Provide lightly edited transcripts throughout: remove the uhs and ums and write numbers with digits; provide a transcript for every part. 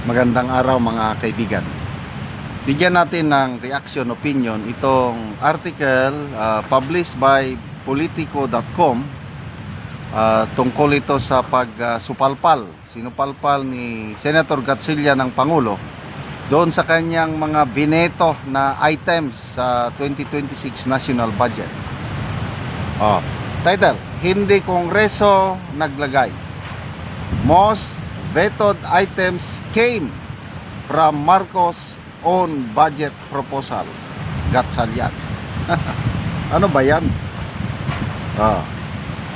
Magandang araw mga kaibigan. Bigyan natin ng reaction opinion itong article published by Politico.com tungkol ito sa sinupalpal ni Senator Gatchalian ng Pangulo doon sa kanyang mga bineto na items sa 2026 national budget. Title, Hindi Kongreso Naglagay. Most vetoed items came from Marcos' own budget proposal. Gatchalian. Ano ba yan?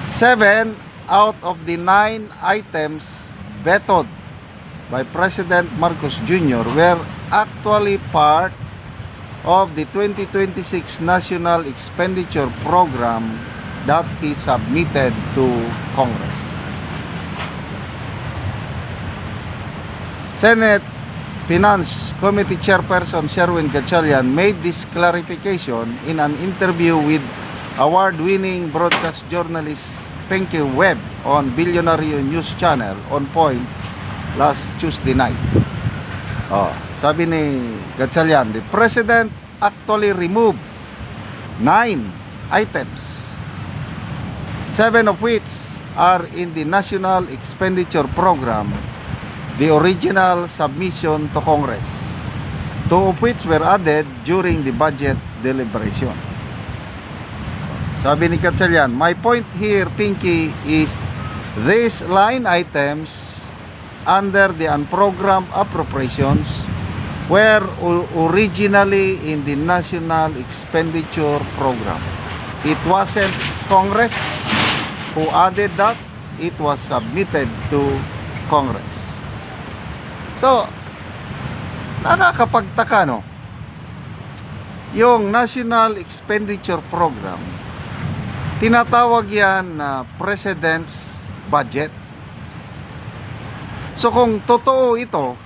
7 out of the 9 items vetoed by President Marcos Jr. were actually part of the 2026 National Expenditure Program that he submitted to Congress. Senate Finance Committee Chairperson Sherwin Gatchalian made this clarification in an interview with award-winning broadcast journalist Pinky Webb on Billionaire News Channel On Point last Tuesday night. Sabi ni Gatchalian, the President actually removed 9 items, 7 of which are in the National Expenditure Program, the original submission to Congress, 2 of which were added during the budget deliberation. Sabi ni Gatchalian, my point here, Pinky, is these line items under the unprogrammed appropriations were originally in the National Expenditure Program. It wasn't Congress who added that, it was submitted to Congress. So, nakakapagtaka, no? Yung National Expenditure Program, tinatawag yan na President's Budget. So, kung totoo ito,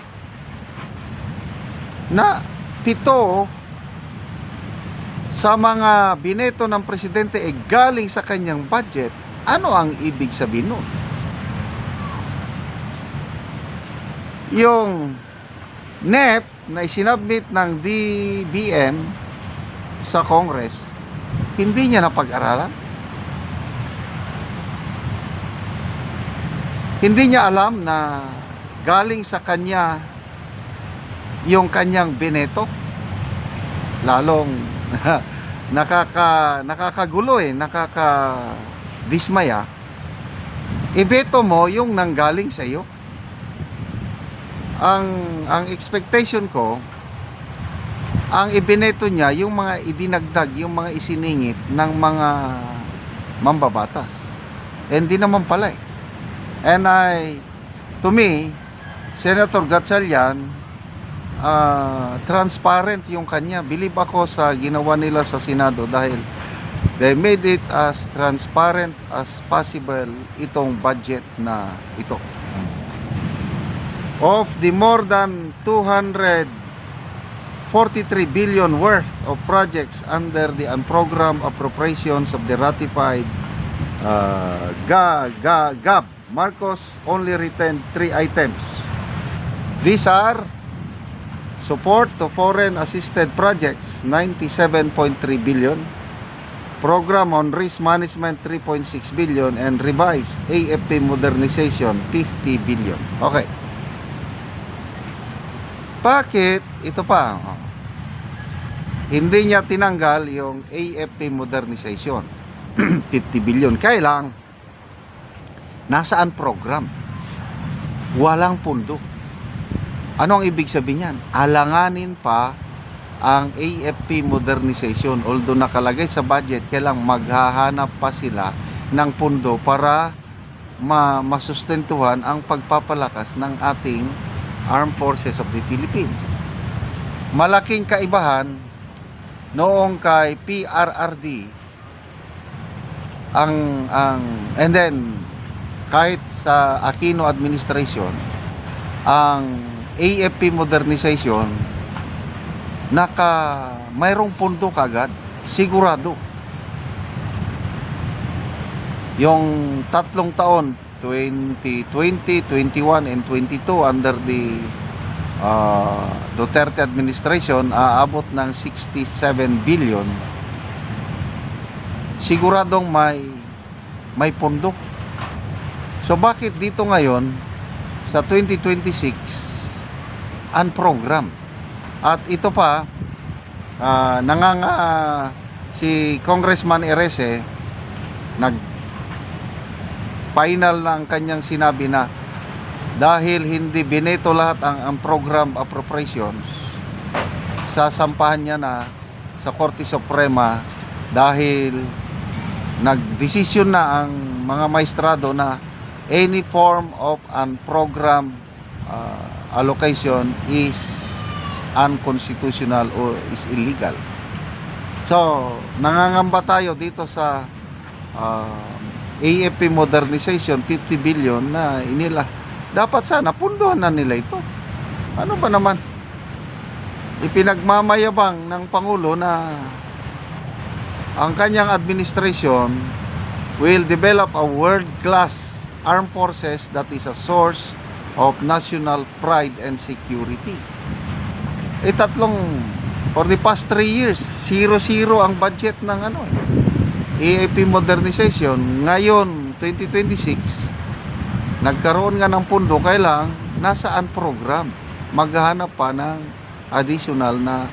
na 7 sa mga bineto ng Presidente ay galing sa kanyang budget, ano ang ibig sabihin nun? Yung NEP na isinabmit ng DBM sa Congress, hindi niya napag-aralan. Hindi niya alam na galing sa kanya yung kanyang bineto. Lalong nakakagulo nakakadismaya. Ibeto mo yung nanggaling sa iyo. Ang expectation ko, ang ibineto niya yung mga idinagdag, yung mga isiningit ng mga mambabatas. Hindi naman pala eh. And to me, Senator Gatchalian, transparent yung kanya. Believe ako sa ginawa nila sa Senado dahil they made it as transparent as possible itong budget na ito. Of the more than 243 billion worth of projects under the unprogrammed appropriations of the ratified GAB, Marcos only retained 3 items. These are support to foreign assisted projects, 97.3 billion, program on risk management, 3.6 billion, and revised AFP modernization, 50 billion. Okay. Bakit ito pa? Hindi niya tinanggal yung AFP modernization, 50 billion. Kailang nasaan program? Walang pundo. Ano ang ibig sabihin niyan? Alanganin pa ang AFP modernization. Although nakalagay sa budget, kailang maghahanap pa sila ng pundo para masustentuhan ang pagpapalakas ng ating Armed Forces of the Philippines. Malaking kaibahan noong kay PRRD and then kahit sa Aquino administration, ang AFP modernization mayroong pundo kagad, sigurado. Yung 3 taon, 2020, 21, and 22 under the Duterte administration aabot ng 67 billion, siguradong may pondo. So bakit dito ngayon sa 2026 unprogram? At ito pa, si Congressman Erese nag-final ng kanyang sinabi na dahil hindi bineto lahat ang program appropriations, sasampahan niya na sa Korte Suprema dahil nagdesisyon na ang mga maestrado na any form of an program allocation is unconstitutional or is illegal. So, nangangamba tayo dito sa AFP modernization, 50 billion na inila. Dapat sana punduhan na nila ito. Ano ba naman? Ipinagmamayabang ng Pangulo na ang kanyang administration will develop a world-class armed forces that is a source of national pride and security. For the past 3 years, 0 ang budget ng AFP modernization. Ngayon, 2026, nagkaroon nga ng pundo, kailang nasaan program? Maghahanap pa ng additional na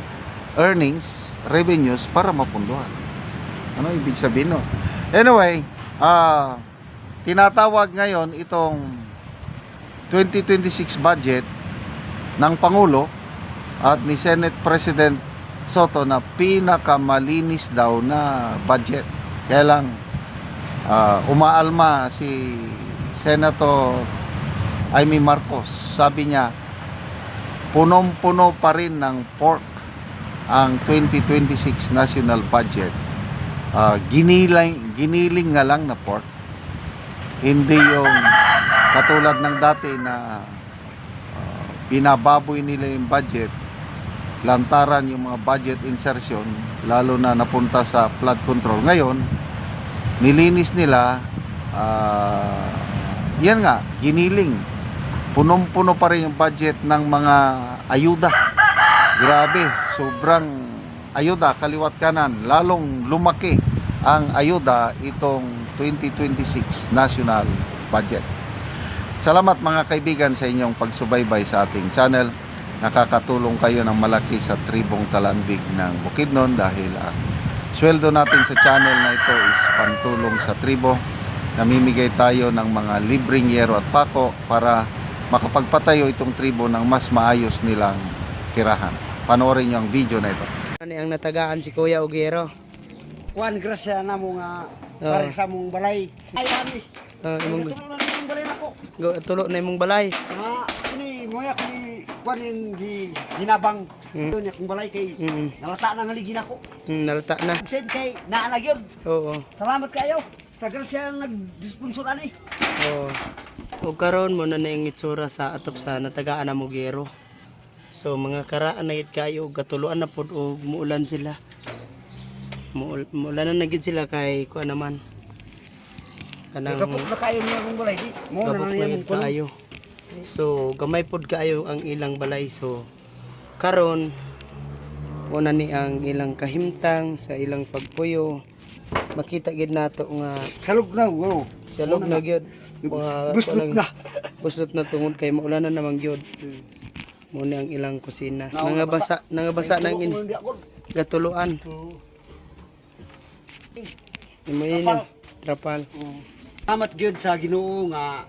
earnings, revenues para mapunduhan. Ano ibig sabihin, no? Anyway, tinatawag ngayon itong 2026 budget ng Pangulo at ni Senate President Soto na pinakamalinis daw na budget. Kaya lang, umaalma si Senator Amy Marcos. Sabi niya, punong-puno pa rin ng pork ang 2026 national budget. Giniling nga lang na pork. Hindi yung katulad ng dati na binababoy nila yung budget, lantaran yung mga budget insertion, lalo na napunta sa flood control. Ngayon, nilinis nila, yan nga, giniling. Punong-puno pa rin yung budget ng mga ayuda. Grabe, sobrang ayuda, kaliwat kanan. Lalong lumaki ang ayuda itong 2026 national budget. Salamat mga kaibigan sa inyong pagsubaybay sa ating channel. Nakakatulong kayo ng malaki sa tribong Talandig ng Bukidnon dahil ang sweldo natin sa channel na ito is pantulong sa tribo. Namimigay tayo ng mga libreng yero at pako para makapagpatayo itong tribo ng mas maayos nilang tirahan. Panoorin niyo ang video na ito. Ano ang natagaan si Kuya Ugero? Kuan grasya na mo nga para sa mong balay. Ay ani. Imong Tulungan na mong balay nako. tulo na imong balay. Ini moya kini kuan di hinabang. Nya kung balay kay nalata na ngaligi nako. Nalata na. Sen kay naa gyud. Oo. Salamat kayo sa grasya nag-sponsor ani. Oo. O karon mo na yung itsura sa atop sa natagaan na Ugero. So mga karaan na gid kayo gatuluan na pod og muulan sila. Muulan na gid sila kay kuan naman. Kanang Kapok na kayo niya kung balay di. Mo na gabok niya na mong gid kaayo. So gamay pod kaayo ang ilang balay. So karon una ni ang ilang kahimtang sa ilang pagpuyo. Makita gid nato nga salog na wow. salog na gyud. Buslot na. Buslot na tungod kay maulan na naman gyud. Muna ang ilang kusina. Nangabasa nang gatuluan. Imuin trapal. Salamat gyud sa Ginoo nga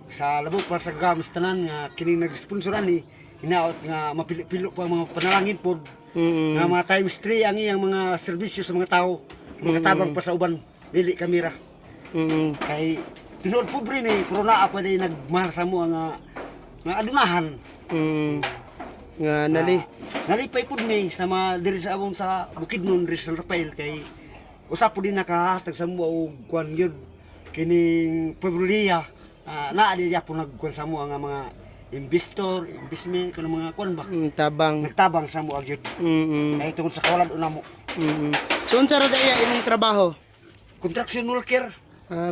sa labok para sa kagamas tanan nga kining nag-sponsoran ni hinaot nga mapilo pa ang mga panalangin pod nga mga times 3 ang iyang mga serbisyo sa mga tao mga tabang pa sa uban dili kamera kay tinuod pobre ni pero naa pa day nagmahal sa mo nga adunahan Nga nalipay pod ni sa mga diri sa among sa Bukidnon diri sa San Rafael kay usap po din nakahatag sa mo og kuan gyud kining Pebrulia naa di po nagkuan sa mo nga mga investor, investment kuno mga kuan ba tabang nagtabang sa mo gyud kay tungod sa kawalan una mo so unsa ra daya imong trabaho? construction worker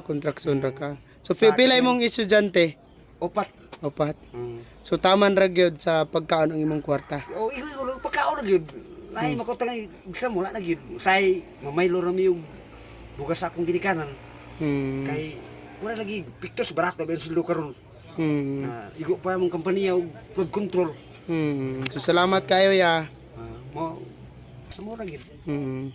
Construction ra ka. So pila imong estudyante? upat Upat. Mm. So taman ra gyud sa pagkaon ang imong kwarta. O igo pagkaon na gyud. Nay makotang exam wala na gyud. Say mamaylo ra mi og bugas akong ginikanan Hmm. kay wala lagi pictures barato ben sulo karon. Hmm. Igo pa mong kompanya og flood control. Hmm. So salamat kayo ya. Mo sa mo ra gyud. Hmm.